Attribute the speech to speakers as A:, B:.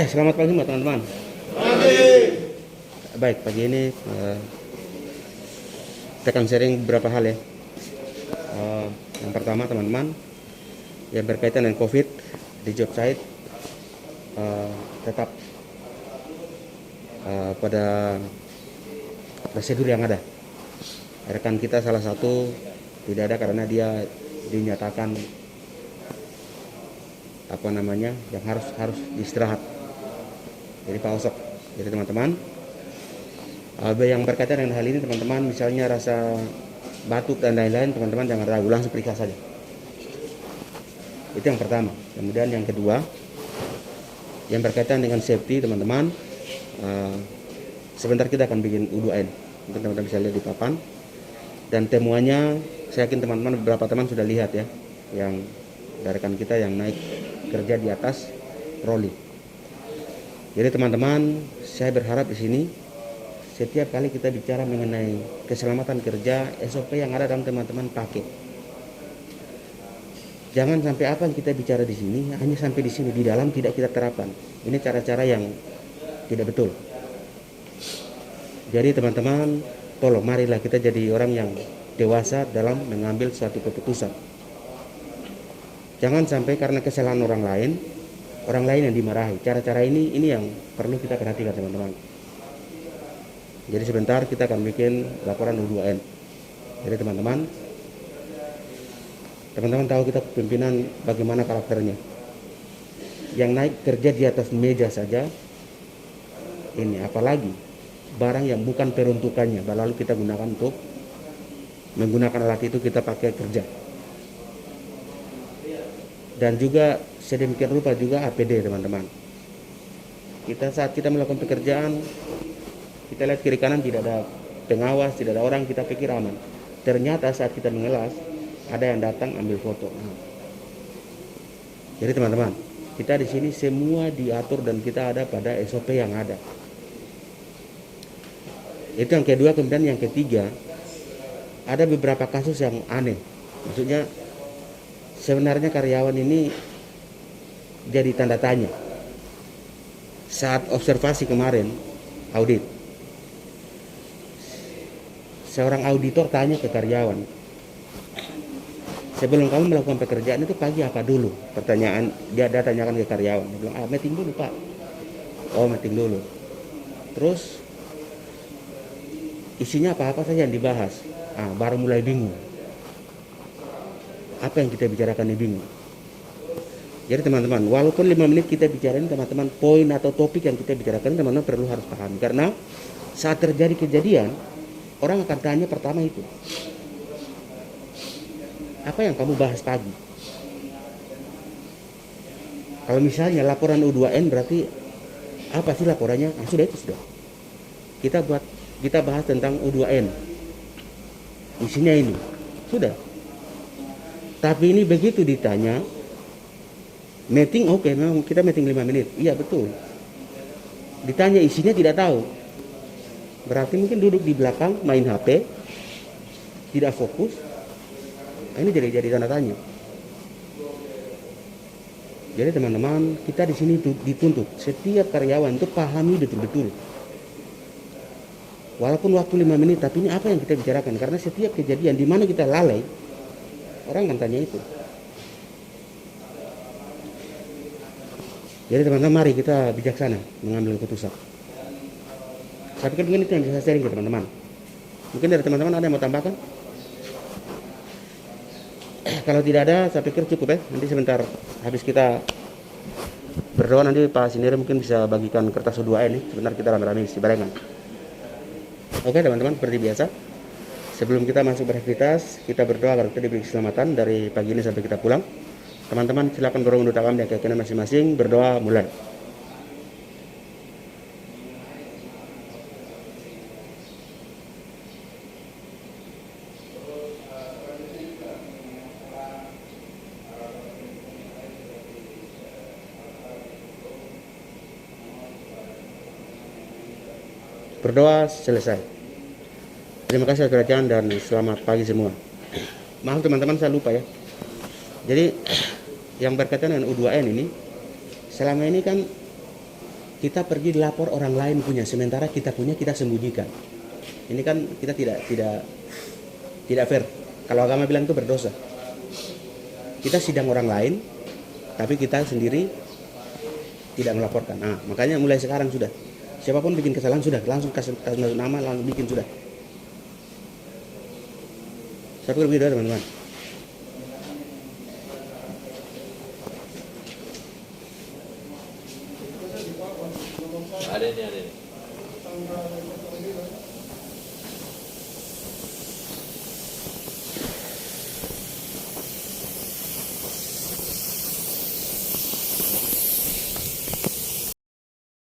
A: Selamat pagi buat teman-teman. Baik, pagi ini kita akan sharing beberapa hal ya. Yang pertama teman-teman, yang berkaitan dengan COVID di job site, tetap pada prosedur yang ada. Rekan kita salah satu tidak ada karena dia dinyatakan yang harus istirahat. Jadi Pak Osok. Jadi teman-teman, yang berkaitan dengan hal ini teman-teman, misalnya rasa batuk dan lain-lain, teman-teman jangan ragu, langsung periksa saja. Itu yang pertama. Kemudian yang kedua, yang berkaitan dengan safety teman-teman, sebentar kita akan bikin U2N. Mungkin teman-teman bisa lihat di papan. Dan temuannya, saya yakin teman-teman beberapa teman sudah lihat ya, yang dari rekan kita yang naik kerja di atas troli. Jadi teman-teman, saya berharap di sini setiap kali kita bicara mengenai keselamatan kerja, SOP yang ada dalam teman-teman pakai. Jangan sampai apa yang kita bicara di sini hanya sampai di sini, di dalam tidak kita terapkan. Ini cara-cara yang tidak betul. Jadi teman-teman, tolong marilah kita jadi orang yang dewasa dalam mengambil suatu keputusan. Jangan sampai karena kesalahan orang lain yang dimarahi. Cara-cara ini yang perlu kita perhatikan teman-teman. Jadi sebentar kita akan bikin laporan U2N. Jadi teman-teman tahu kita pimpinan bagaimana karakternya. Yang naik kerja di atas meja saja, ini apalagi barang yang bukan peruntukannya, lalu kita gunakan untuk menggunakan alat itu kita pakai kerja. Dan juga sedemikian rupa juga APD teman-teman. Saat kita melakukan pekerjaan, kita lihat kiri kanan tidak ada pengawas, tidak ada orang, kita pikir aman. Ternyata saat kita mengelas, ada yang datang ambil foto. Jadi teman-teman, kita di sini semua diatur dan kita ada pada SOP yang ada. Itu yang kedua. Kemudian yang ketiga, ada beberapa kasus yang aneh. Maksudnya sebenarnya karyawan ini jadi tanda tanya. Saat observasi kemarin, audit, seorang auditor tanya ke karyawan, sebelum kamu melakukan pekerjaan itu pagi apa dulu? Pertanyaan dia tanyakan ke karyawan. Dia bilang, meeting dulu Pak. Oh, meeting dulu. Terus isinya apa-apa saja yang dibahas. Baru mulai bingung. Apa yang kita bicarakan ini bingung. Jadi teman-teman, walaupun 5 menit kita bicarain teman-teman, poin atau topik yang kita bicarakan teman-teman perlu harus paham. Karena saat terjadi kejadian, orang akan tanya pertama itu, apa yang kamu bahas pagi? Kalau misalnya laporan U2N berarti apa sih laporannya? Sudah. Kita bahas tentang U2N. Isinya ini. Sudah. Tapi ini begitu ditanya, meeting oke, memang kita meeting 5 menit. Iya betul. Ditanya isinya tidak tahu. Berarti mungkin duduk di belakang main HP, tidak fokus. Ini jadi tanda tanya. Jadi teman-teman, kita di sini dituntut setiap karyawan itu pahami betul-betul. Walaupun waktu 5 menit, tapi ini apa yang kita bicarakan? Karena setiap kejadian di mana kita lalai, orang akan tanya itu. Jadi teman-teman, mari kita bijaksana mengambil keputusan. Saya pikir mungkin itu yang bisa sharing ke teman-teman. Mungkin dari teman-teman ada yang mau tambahkan? Kalau tidak ada, saya pikir cukup ya. Nanti sebentar habis kita berdoa, nanti Pak Sindiri mungkin bisa bagikan kertas U2N ini. Sebentar kita rame-rame isi barengan. Oke teman-teman, seperti biasa, sebelum kita masuk beraktivitas, kita berdoa agar kita diberi keselamatan dari pagi ini sampai kita pulang. Teman-teman silakan dorong untuk tangan dan keyakinan masing-masing. Berdoa mulai. Berdoa selesai. Terima kasih atas perhatian dan selamat pagi semua. Maaf teman-teman, saya lupa ya. Jadi yang berkaitan dengan U2N ini, selama ini kan kita pergi lapor orang lain punya, sementara kita punya kita sembunyikan. Ini kan kita tidak fair. Kalau agama bilang itu berdosa. Kita sidang orang lain, tapi kita sendiri tidak melaporkan. Nah, makanya mulai sekarang sudah. Siapapun bikin kesalahan sudah langsung kasih nama, langsung bikin sudah. Saya pikir begitu teman-teman.
B: Ada nih.